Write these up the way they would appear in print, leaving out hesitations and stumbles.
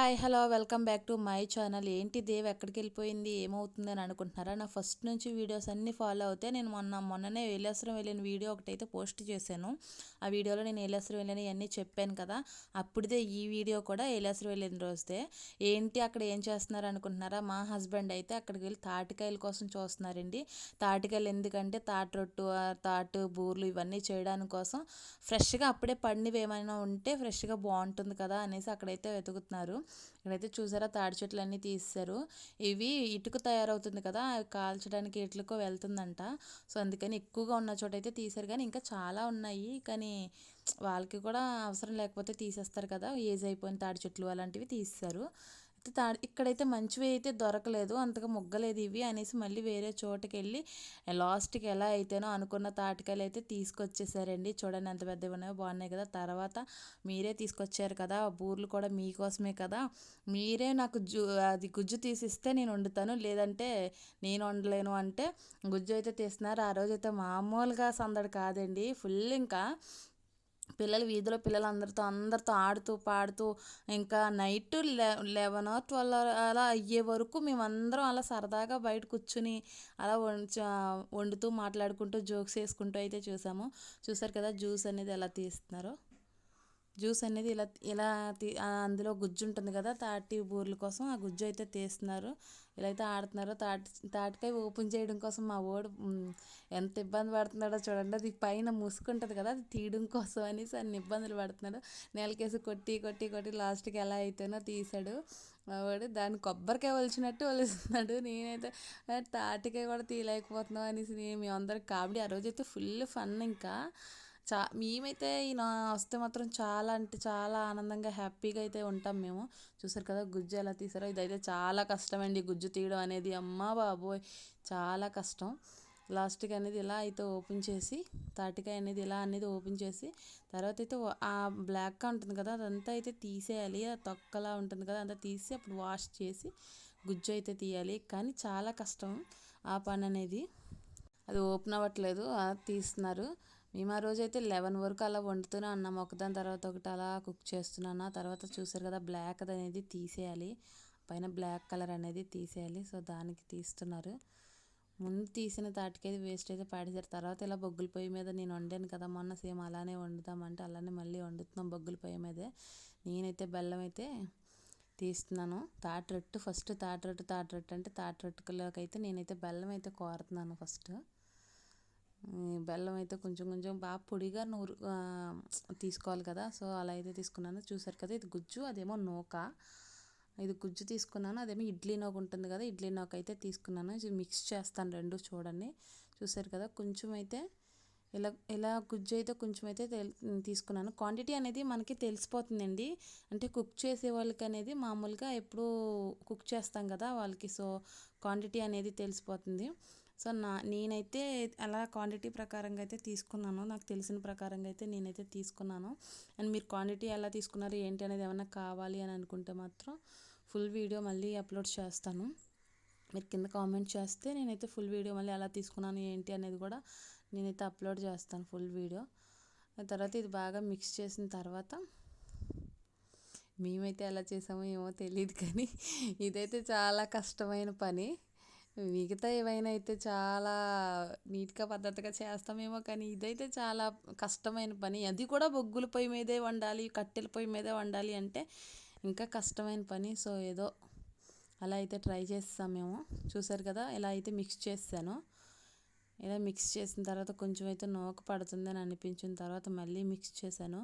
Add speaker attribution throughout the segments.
Speaker 1: Hi hello welcome back to my channel. ఏంటి దేవ్ ఎక్కడికి వెళ్ళిపోయింది, ఏమవుతుందని అనుకుంటున్నారా? నా ఫస్ట్ నుంచి వీడియోస్ అన్నీ ఫాలో అవుతే నేను మొన్ననే ఏలేశ్వరం వెళ్ళిన వీడియో ఒకటైతే పోస్ట్ చేశాను. ఆ వీడియోలో నేను ఏలేశ్వరం వెళ్ళిన ఇవన్నీ చెప్పాను కదా. అప్పుడే ఈ వీడియో కూడా ఏలేశ్వరం వెళ్ళిన రోజుదే. ఏంటి అక్కడ ఏం చేస్తున్నారు అనుకుంటున్నారా? మా హస్బెండ్ అయితే అక్కడికి వెళ్ళి తాటికాయల కోసం చూస్తున్నారండి. తాటికాయలు ఎందుకంటే తాటి తాటు బూర్లు ఇవన్నీ చేయడానికి కోసం ఫ్రెష్గా అప్పుడే పండివి ఏమైనా ఉంటే ఫ్రెష్గా బాగుంటుంది కదా అనేసి అక్కడైతే వెతుకుతున్నారు. ఇక్కడైతే చూసారా తాడి చెట్లు అన్నీ తీస్తారు. ఇవి ఇటుక తయారవుతుంది కదా, అవి కాల్చడానికి ఇట్లకో వెళ్తుందంట. సో అందుకని ఎక్కువగా ఉన్న చోట అయితే తీసారు, కానీ ఇంకా చాలా ఉన్నాయి. కానీ వాళ్ళకి కూడా అవసరం లేకపోతే తీసేస్తారు కదా, ఏజ్ అయిపోయిన తాడి చెట్లు అలాంటివి తీస్తారు. ఇక్కడైతే మంచివి అయితే దొరకలేదు, అంతగా మొగ్గలేదు ఇవి అనేసి మళ్ళీ వేరే చోటుకి వెళ్ళి లాస్ట్కి ఎలా అయితేనో అనుకున్న తాటికాయలు అయితే తీసుకొచ్చేసారండి. చూడండి ఎంత పెద్దవి ఉన్నాయో, బాగున్నాయి కదా. తర్వాత మీరే తీసుకొచ్చారు కదా, బూర్లు కూడా మీకోసమే కదా, మీరే నాకు అది గుజ్జు తీసిస్తే నేను వండుతాను, లేదంటే నేను వండలేను అంటే గుజ్జు అయితే తీస్తున్నారు. ఆ రోజైతే మామూలుగా సందడి కాదండి, ఫుల్. ఇంకా వీధిలో పిల్లలు అందరితో ఆడుతూ పాడుతూ ఇంకా నైట్ 11 or 12 అలా అయ్యే వరకు మేమందరం అలా సరదాగా బయట కూర్చుని అలా వండుతూ మాట్లాడుకుంటూ జోక్స్ వేసుకుంటూ అయితే చూసారు కదా జ్యూస్ అనేది ఎలా తీస్తున్నారో. జ్యూస్ అనేది ఇలా ఇలా అందులో గుజ్జు ఉంటుంది కదా, తాటి బూర్ల కోసం ఆ గుజ్జు అయితే తీస్తున్నారు. ఇలా అయితే ఆడుతున్నారు. తాటికాయ ఓపెన్ చేయడం కోసం మా వాడు ఎంత ఇబ్బంది పడుతున్నాడో చూడండి. అది పైన ముసుకుంటుంది కదా, అది తీయడం కోసం అనేసి అన్ని ఇబ్బందులు పడుతున్నాడు. నేలకేసి కొట్టి కొట్టి కొట్టి లాస్ట్కి ఎలా అయితేనో తీసాడు మా వాడు. దాన్ని కొబ్బరికాయ ఒలిచినట్టు ఒలుస్తున్నాడు. నేనైతే తాటికాయ కూడా తీయలేకపోతున్నాం అనేసి మేమందరం కామెడీ. ఆ రోజైతే ఫుల్ ఫన్. ఇంకా మేమైతే ఈయన వస్తే మాత్రం చాలా అంటే చాలా ఆనందంగా హ్యాపీగా అయితే ఉంటాం మేము. చూసారు కదా గుజ్జు ఎలా తీసారో. ఇదైతే చాలా కష్టమండి గుజ్జు తీయడం అనేది, అమ్మ బాబోయ్ చాలా కష్టం. లాస్ట్కి అనేది ఇలా అయితే ఓపెన్ చేసి తాటికాయ అనేది ఇలా అనేది ఓపెన్ చేసి తర్వాత అయితే ఆ బ్లాక్గా ఉంటుంది కదా అదంతా అయితే తీసేయాలి. ఆ తొక్కలా ఉంటుంది కదా అంతా తీసి అప్పుడు వాష్ చేసి గుజ్జు అయితే తీయాలి. కానీ చాలా కష్టం ఆ పని అనేది. అది ఓపెన్ అవ్వట్లేదు, తీస్తున్నారు. మేము ఆ రోజు అయితే 11 వరకు అలా వండుతూనే ఉన్నాం, ఒకదాని తర్వాత ఒకటి అలా కుక్ చేస్తున్నాను. ఆ తర్వాత చూసారు కదా బ్లాక్ అనేది తీసేయాలి, పైన బ్లాక్ కలర్ అనేది తీసేయాలి. సో దానికి తీస్తున్నారు. ముందు తీసిన తాటికైతే వేస్ట్ అయితే పాడేశారు. తర్వాత ఇలా బొగ్గుల పొయ్యి మీద నేను వండాను కదా మొన్న, సేమ్ అలానే వండుతామంటే అలానే మళ్ళీ వండుతున్నాం బొగ్గుల పొయ్యి మీదే. నేనైతే బెల్లం అయితే తీస్తున్నాను. తాటి ఫస్ట్ తాటి అంటే తాటి అయితే నేనైతే బెల్లం అయితే కోరుతున్నాను ఫస్ట్. బెల్లం అయితే కొంచెం కొంచెం బాగా పొడిగా తీసుకోవాలి కదా, సో అలా అయితే తీసుకున్నాను. చూసారు కదా ఇది గుజ్జు, అదేమో నూక. ఇది గుజ్జు తీసుకున్నాను, అదేమో ఇడ్లీ నూక ఉంటుంది కదా, ఇడ్లీ నూక అయితే తీసుకున్నాను. ఇది మిక్స్ చేస్తాను రెండు, చూడండి. చూసారు కదా కొంచెం అయితే ఇలా గుజ్జు అయితే కొంచెం అయితే తీసుకున్నాను. క్వాంటిటీ అనేది మనకి తెలిసిపోతుందండి, అంటే కుక్ చేసే వాళ్ళకి అనేది మామూలుగా ఎప్పుడు కుక్ చేస్తాం కదా వాళ్ళకి, సో క్వాంటిటీ అనేది తెలిసిపోతుంది. సో నేనైతే అలా క్వాంటిటీ ప్రకారంగా అయితే తీసుకున్నాను, నాకు తెలిసిన ప్రకారంగా అయితే నేనైతే తీసుకున్నాను. అండ్ మీరు క్వాంటిటీ ఎలా తీసుకున్నారు ఏంటి అనేది ఏమైనా కావాలి అని అనుకుంటే మాత్రం ఫుల్ వీడియో మళ్ళీ అప్లోడ్ చేస్తాను. మీరు కింద కామెంట్ చేస్తే నేనైతే ఫుల్ వీడియో మళ్ళీ ఎలా తీసుకున్నాను ఏంటి అనేది కూడా నేనైతే అప్లోడ్ చేస్తాను ఫుల్ వీడియో. తర్వాత ఇది బాగా మిక్స్ చేసిన తర్వాత మేమైతే ఎలా చేసామో ఏమో తెలియదు, కానీ ఇదైతే చాలా కష్టమైన పని. మిగతా ఏవైనా అయితే చాలా నీట్గా పద్ధతిగా చేస్తామేమో, కానీ ఇదైతే చాలా కష్టమైన పని. అది కూడా బొగ్గుల పొయ్యి మీదే వండాలి, కట్టెల పొయ్యి మీదే వండాలి అంటే ఇంకా కష్టమైన పని. సో ఏదో అలా అయితే ట్రై చేస్తాం మేము. చూసారు కదా ఇలా అయితే మిక్స్ చేస్తాను. ఇలా మిక్స్ చేసిన తర్వాత కొంచెం అయితే నూక పడుతుందని అనిపించిన తర్వాత మళ్ళీ మిక్స్ చేశాను.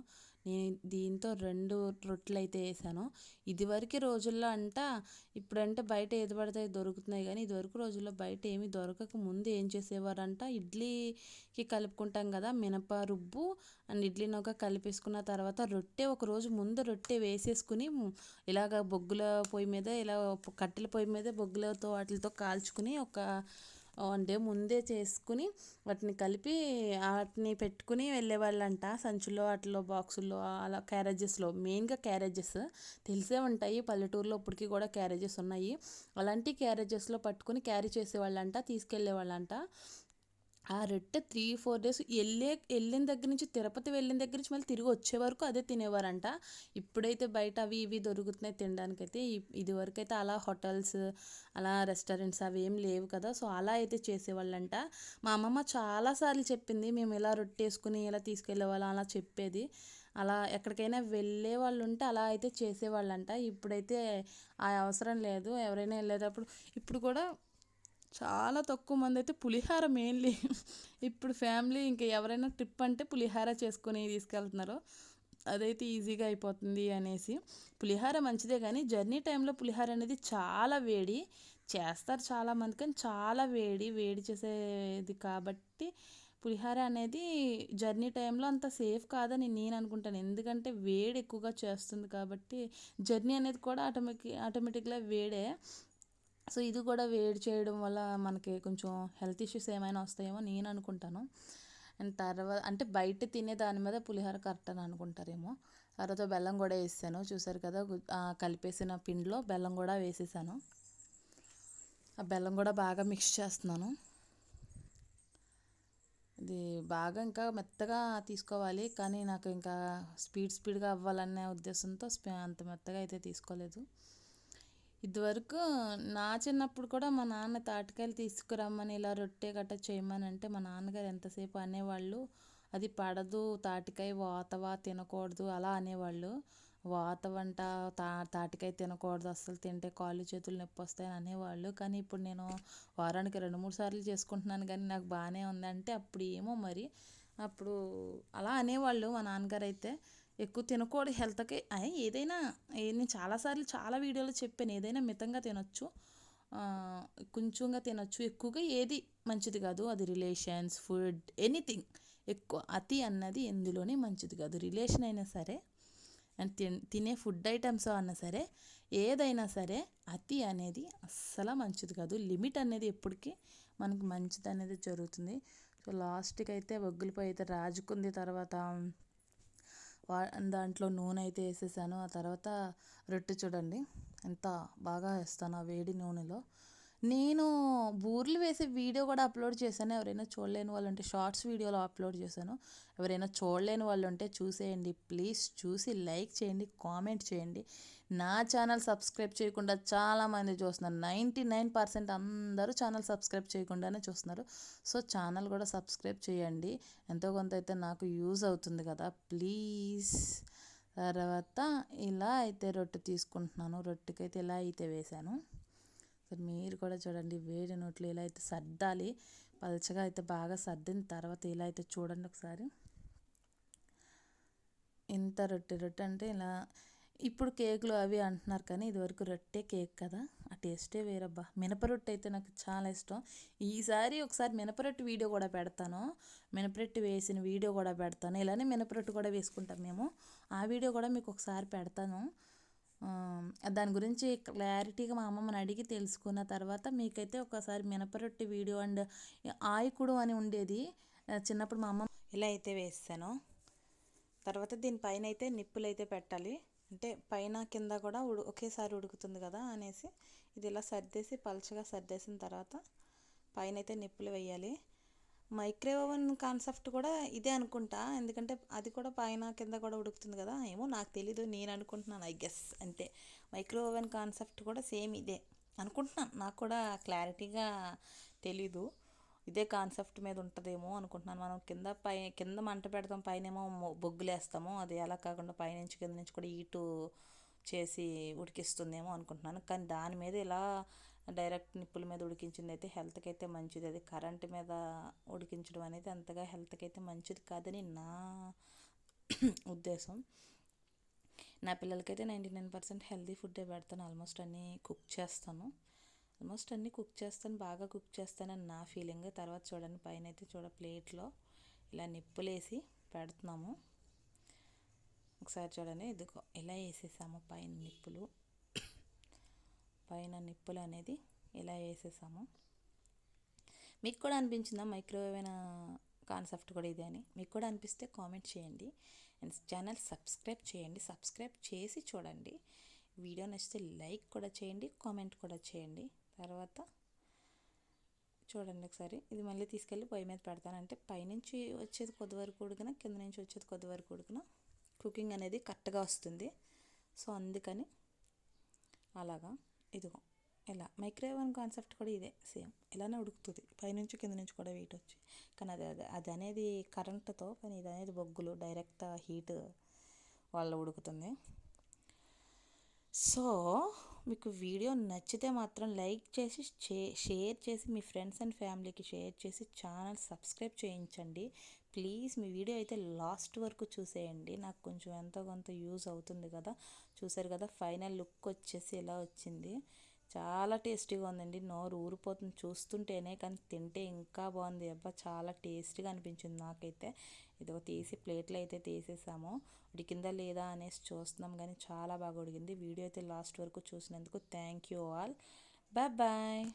Speaker 1: నేను దీంతో 2 రొట్టెలు అయితే వేసాను. ఇదివరకు రోజుల్లో ఇప్పుడంటే బయట ఏది పడితే దొరుకుతున్నాయి, కానీ ఇదివరకు రోజుల్లో బయట ఏమీ దొరకక ముందు ఏం చేసేవారంట, ఇడ్లీకి కలుపుకుంటాం కదా మినప రుబ్బు అండ్ ఇడ్లీ నూక కలిపేసుకున్న తర్వాత ఒకరోజు ముందు రొట్టె వేసేసుకుని ఇలాగ బొగ్గుల పొయ్యి మీద ఇలా కట్టెల పొయ్యి మీద బొగ్గులతో వాటితో కాల్చుకుని ఒక 1 డే ముందే చేసుకుని వాటిని కలిపి వాటిని పెట్టుకుని వెళ్ళేవాళ్ళంట, సంచుల్లో వాటిలో బాక్సుల్లో అలా క్యారేజెస్లో. మెయిన్గా క్యారేజెస్ తెలిసే ఉంటాయి పల్లెటూరులో, ఇప్పటికీ కూడా క్యారేజెస్ ఉన్నాయి. అలాంటి క్యారేజెస్లో పట్టుకుని క్యారీ చేసేవాళ్ళంట, తీసుకెళ్ళేవాళ్ళంట. ఆ రొట్టె 3-4 డేస్ వెళ్ళిన దగ్గర నుంచి, తిరుపతి వెళ్ళిన దగ్గర నుంచి మళ్ళీ తిరిగి వచ్చే వరకు అదే తినేవారంట. ఇప్పుడైతే బయట అవి ఇవి దొరుకుతున్నాయి తినడానికైతే. ఇదివరకు అయితే అలా హోటల్స్, అలా రెస్టారెంట్స్ అవి ఏం లేవు కదా. సో అలా అయితే చేసేవాళ్ళంట. మా అమ్మమ్మ చాలాసార్లు చెప్పింది, మేము ఇలా రొట్టె వేసుకుని ఇలా తీసుకెళ్ళేవాళ్ళం అలా చెప్పేది. అలా ఎక్కడికైనా వెళ్ళే వాళ్ళు ఉంటే అలా అయితే చేసేవాళ్ళంట. ఇప్పుడైతే ఆ అవసరం లేదు. ఎవరైనా వెళ్ళేటప్పుడు ఇప్పుడు కూడా చాలా తక్కువ మంది అయితే పులిహార మెయిన్లీ ఇప్పుడు ఫ్యామిలీ ఇంకా ఎవరైనా ట్రిప్ అంటే పులిహార చేసుకొని తీసుకెళ్తున్నారు. అదైతే ఈజీగా అయిపోతుంది అనేసి. పులిహార మంచిదే కానీ జర్నీ టైంలో పులిహార అనేది చాలా వేడి చేస్తారు చాలామంది, కానీ చాలా వేడి వేడి చేసేది కాబట్టి పులిహార అనేది జర్నీ టైంలో అంత సేఫ్ కాదని నేను అనుకుంటాను. ఎందుకంటే వేడి ఎక్కువగా చేస్తుంది కాబట్టి జర్నీ అనేది కూడా ఆటోమేటిక్గా వేడే. సో ఇది కూడా వేడి చేయడం వల్ల మనకి కొంచెం హెల్త్ ఇష్యూస్ ఏమైనా వస్తాయేమో నేను అనుకుంటాను. అండ్ తర్వాత అంటే బయట తినే దాని మీద పులిహోర కరెక్ట్ అని అనుకుంటారేమో. తర్వాత బెల్లం కూడా వేసాను, చూసారు కదా. కలిపేసిన పిండిలో బెల్లం కూడా వేసేసాను. ఆ బెల్లం కూడా బాగా మిక్స్ చేస్తున్నాను. ఇది బాగా ఇంకా మెత్తగా తీసుకోవాలి, కానీ నాకు ఇంకా స్పీడ్గా అవ్వాలనే ఉద్దేశంతో అంత మెత్తగా అయితే తీసుకోలేదు. ఇదివరకు నా చిన్నప్పుడు కూడా మా నాన్న తాటికాయలు తీసుకురమ్మని ఇలా రొట్టె గట్ట చేయమని అంటే మా నాన్నగారు ఎంతసేపు అనేవాళ్ళు, అది పడదు, తాటికాయ వాతవా తినకూడదు అలా అనేవాళ్ళు. వాతవంట, తాటికాయ తినకూడదు, అస్సలు తింటే కాళ్ళు చేతులు నొప్పి వస్తాయని అనేవాళ్ళు. కానీ ఇప్పుడు నేను వారానికి 2-3 సార్లు చేసుకుంటున్నాను కానీ నాకు బాగానే ఉంది. అంటే అప్పుడు ఏమో మరి అప్పుడు అలా అనేవాళ్ళు మా నాన్నగారు అయితే. ఎక్కువ తినకూడదు హెల్త్కి, ఏదైనా నేను చాలాసార్లు చాలా వీడియోలో చెప్పాను, ఏదైనా మితంగా తినొచ్చు, కొంచెంగా తినొచ్చు, ఎక్కువగా ఏది మంచిది కాదు. అది రిలేషన్స్, ఫుడ్, ఎనీథింగ్ ఎక్కువ అతి అన్నది ఎందులోనే మంచిది కాదు. రిలేషన్ అయినా సరే అండ్ తినే ఫుడ్ ఐటమ్స్ అన్నా సరే, ఏదైనా సరే అతి అనేది అస్సలు మంచిది కాదు. లిమిట్ అనేది ఎప్పటికీ మనకి మంచిది అనేది జరుగుతుంది. సో లాస్ట్కి అయితే ఒగ్గులపై అయితే రాజుకుంది. తర్వాత దాంట్లో నూనె అయితే వేసేసాను. ఆ తర్వాత రొట్టె చూడండి ఎంత బాగా వేస్తాను ఆ వేడి నూనెలో. నేను బూరెలు వేసే వీడియో కూడా అప్లోడ్ చేశాను. ఎవరైనా చూడలేని వాళ్ళు ఉంటే షార్ట్స్ వీడియోలో అప్లోడ్ చేశాను. ఎవరైనా చూడలేని వాళ్ళు ఉంటే చూసేయండి ప్లీజ్. చూసి లైక్ చేయండి, కామెంట్ చేయండి. నా ఛానల్ సబ్స్క్రైబ్ చేయకుండా చాలామంది చూస్తున్నారు. 99% అందరూ ఛానల్ సబ్స్క్రైబ్ చేయకుండానే చూస్తున్నారు. సో ఛానల్ కూడా సబ్స్క్రైబ్ చేయండి, ఎంతో కొంత అయితే నాకు యూజ్ అవుతుంది కదా ప్లీజ్. తర్వాత ఇలా అయితే రొట్టె తీసుకుంటున్నాను. రొట్టెకైతే ఇలా అయితే వేసాను. సో మీరు కూడా చూడండి, వేడి నోట్లో ఇలా అయితే సర్దాలి. పలచగా అయితే బాగా సర్దిన తర్వాత ఇలా అయితే చూడండి ఒకసారి. ఇంత రొట్టె అంటే ఇలా ఇప్పుడు కేకులు అవి అంటున్నారు, కానీ ఇదివరకు రొట్టె కేక్ కదా, ఆ టేస్టే వేరబ్బా. మినపరొట్టె అయితే నాకు చాలా ఇష్టం. ఈసారి ఒకసారి మినపరొట్టె వీడియో కూడా పెడతాను, మినపరొట్టె వేసిన వీడియో కూడా పెడతాను. ఇలానే మినపరొట్టె కూడా వేసుకుంటాం మేము, ఆ వీడియో కూడా మీకు ఒకసారి పెడతాను. దాని గురించి క్లారిటీగా మా అమ్మమ్మని అడిగి తెలుసుకున్న తర్వాత మీకైతే ఒకసారి మినపరొట్టె వీడియో అండ్ ఆయికుడు అని ఉండేది చిన్నప్పుడు మా అమ్మ ఇలా అయితే వేస్తాను. తర్వాత దీనిపైన అయితే నిప్పులు అయితే పెట్టాలి, అంటే పైన కింద కూడా ఒకేసారి ఉడుకుతుంది కదా అనేసి ఇది ఇలా సర్దేసి పలచగా సర్దేసిన తర్వాత పైన అయితే నిప్పులు వేయాలి. మైక్రోవేవ్ ఓవెన్ కాన్సెప్ట్ కూడా ఇదే అనుకుంటా, ఎందుకంటే అది కూడా పైన కింద కూడా ఉడుకుతుంది కదా, ఏమో నాకు తెలీదు, నేను అనుకుంటున్నాను, ఐ గెస్ అంతే. మైక్రోవేవ్ ఓవెన్ కాన్సెప్ట్ కూడా సేమ్ ఇదే అనుకుంటున్నాను, నాకు కూడా క్లారిటీగా తెలీదు. ఇదే కాన్సెప్ట్ మీద ఉంటుందేమో అనుకుంటున్నాను. మనం కింద మంట పెడతాం, పైన ఏమో బొగ్గులు వేస్తాము, అది అలా కాకుండా పైనుంచి కింద నుంచి కూడా హీటు చేసి ఉడికిస్తుందేమో అనుకుంటున్నాను. కానీ దాని మీద ఇలా డైరెక్ట్ నిప్పుల మీద ఉడికించింది అయితే హెల్త్కి అయితే మంచిది. అది కరెంట్ మీద ఉడికించడం అనేది అంతగా హెల్త్కి అయితే మంచిది కాదని నా ఉద్దేశం. నా పిల్లలకైతే 99% హెల్తీ ఫుడ్డే పెడతాను. ఆల్మోస్ట్ అన్నీ కుక్ చేస్తాను, బాగా కుక్ చేస్తానని నా ఫీలింగ్. తర్వాత చూడండి పైన అయితే ప్లేట్లో ఇలా నిప్పులేసి పెడుతున్నాము. ఒకసారి చూడండి, ఇదిగో ఇలా వేసేసాము పైన నిప్పులు అనేది ఇలా వేసేసాము. మీకు కూడా అనిపించిందా మైక్రోవేవ్ కాన్సెప్ట్ కూడా ఇదే అని? మీకు కూడా అనిపిస్తే కామెంట్ చేయండి అండ్ ఛానల్ సబ్స్క్రైబ్ చేయండి. సబ్స్క్రైబ్ చేసి చూడండి. వీడియో నచ్చితే లైక్ కూడా చేయండి, కామెంట్ కూడా చేయండి. తర్వాత చూడండి ఒకసారి. ఇది మళ్ళీ తీసుకెళ్ళి పొయ్యి మీద పెడతాను. అంటే పైనుంచి వచ్చేది కొద్ది వరకు ఉడికిన, కింద నుంచి వచ్చేది కొద్ది వరకు ఉడికిన కుకింగ్ అనేది కరెక్ట్గా వస్తుంది. సో అందుకని అలాగా. ఇదిగో ఇలా మైక్రోవేవ్ కాన్సెప్ట్ కూడా ఇదే సేమ్, ఇలానే ఉడుకుతుంది పైనుంచి కింద నుంచి కూడా వెయిట్ వచ్చి. కానీ అది అనేది కరెంటుతో, కానీ ఇది అనేది బొగ్గులు డైరెక్ట్ హీట్ వల్ల ఉడుకుతుంది. సో మీకు వీడియో నచ్చితే మాత్రం లైక్ చేసి షేర్ చేసి మీ ఫ్రెండ్స్ అండ్ ఫ్యామిలీకి షేర్ చేసి ఛానల్ సబ్స్క్రైబ్ చేయించండి ప్లీజ్. మీ వీడియో అయితే లాస్ట్ వరకు చూసేయండి, నాకు కొంచెం ఎంతో కొంత యూజ్ అవుతుంది కదా. చూసారు కదా ఫైనల్ లుక్ వచ్చేసి ఎలా వచ్చింది. చాలా టేస్టీగా ఉందండి, నోరు ఊరిపోతుంది చూస్తుంటేనే, కానీ తింటే ఇంకా బాగుంది. అబ్బా చాలా టేస్టీగా అనిపించింది నాకైతే. ఇదిగో తీసి ప్లేట్లో అయితే తీసేసాము, ఉడికిందా లేదా అనేసి చూస్తున్నాం, కానీ చాలా బాగా ఉడికింది. వీడియో అయితే లాస్ట్ వరకు చూసినందుకు thank you all. Bye bye.